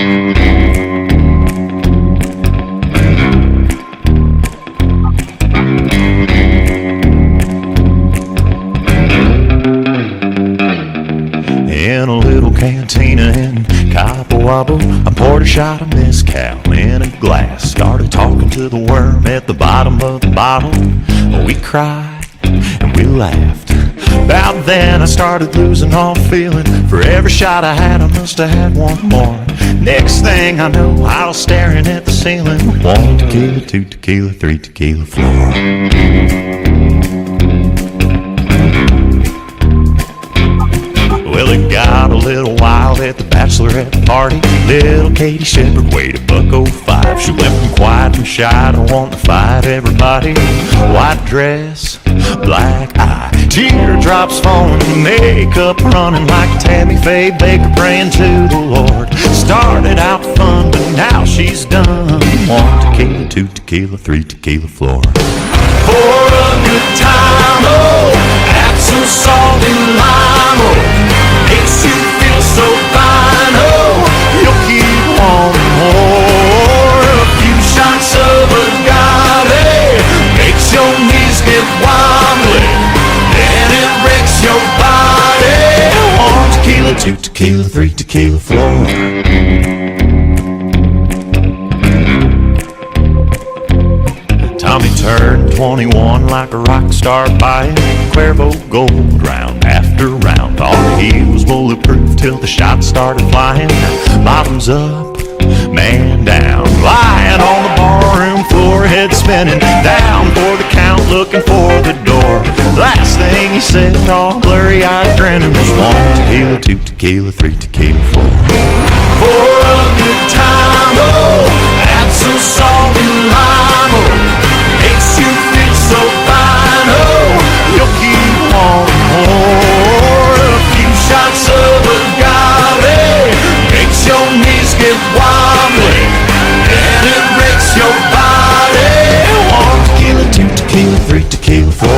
In a little cantina in Cabo Wabo, I poured a shot of mezcal in a glass. Started talking to the worm at the bottom of the bottle. We cried and we laughed. About then I started losing all feeling. For every shot I had, I must have had one more. Next thing I know, I was staring at the ceiling. 1 tequila, 2 tequila, 3 tequila floor. Well, it got a little wild at the bachelorette party. Little Katie Shepherd weighed $105. She went from quiet and shy to wanting to fight everybody. White dress, black eye, teardrops falling, makeup running like Tammy Faye Baker praying to the Lord. Started out fun, but now she's done. 1 tequila, 2 tequila, 3 tequila floor. For a good time, oh, add some salt and lime, oh, makes you feel so fine, oh, you'll keep wanting more. A few shots of agave makes your knees get wobbly, and it wrecks your body. 1 tequila, 2 tequila, 3 tequila floor. Tommy turned 21 like a rock star, buying Cuervo gold round after round. Thought he was bulletproof till the shots started flying. Bottoms up, man down, lying on the barroom floor, head spinning, down for the count, looking for the door. Last thing he said, all blurry-eyed grinning, was 1 tequila, 2 tequila, 3 tequila floor. For a good time, oh, add some salt and lime, oh, makes you feel so fine, oh, you'll keep wanting more. A few shots of agave makes your knees get wobbly, and it wrecks your body. 1 tequila, 2 tequila, 3 tequila, 4.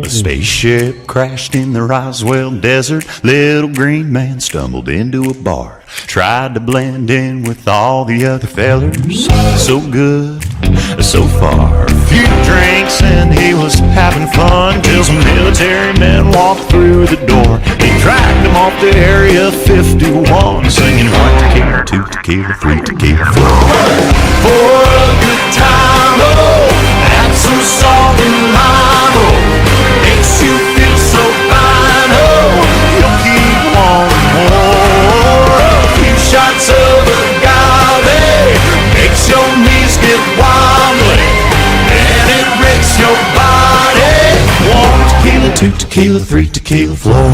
A spaceship crashed in the Roswell desert. Little green man stumbled into a bar, tried to blend in with all the other fellers. So good, so far. A few drinks and he was having fun, till some military men walked through the door. He dragged him off to Area 51, singing 1 tequila, 2 tequila, 3 tequila, 4. For a good time, oh, add some salt and lime, oh, makes you feel so fine, oh, you'll keep wanting more. A few shots of agave makes your knees get wobbly, and it wrecks your body. 1 tequila, 2 tequila, 3 tequila floor.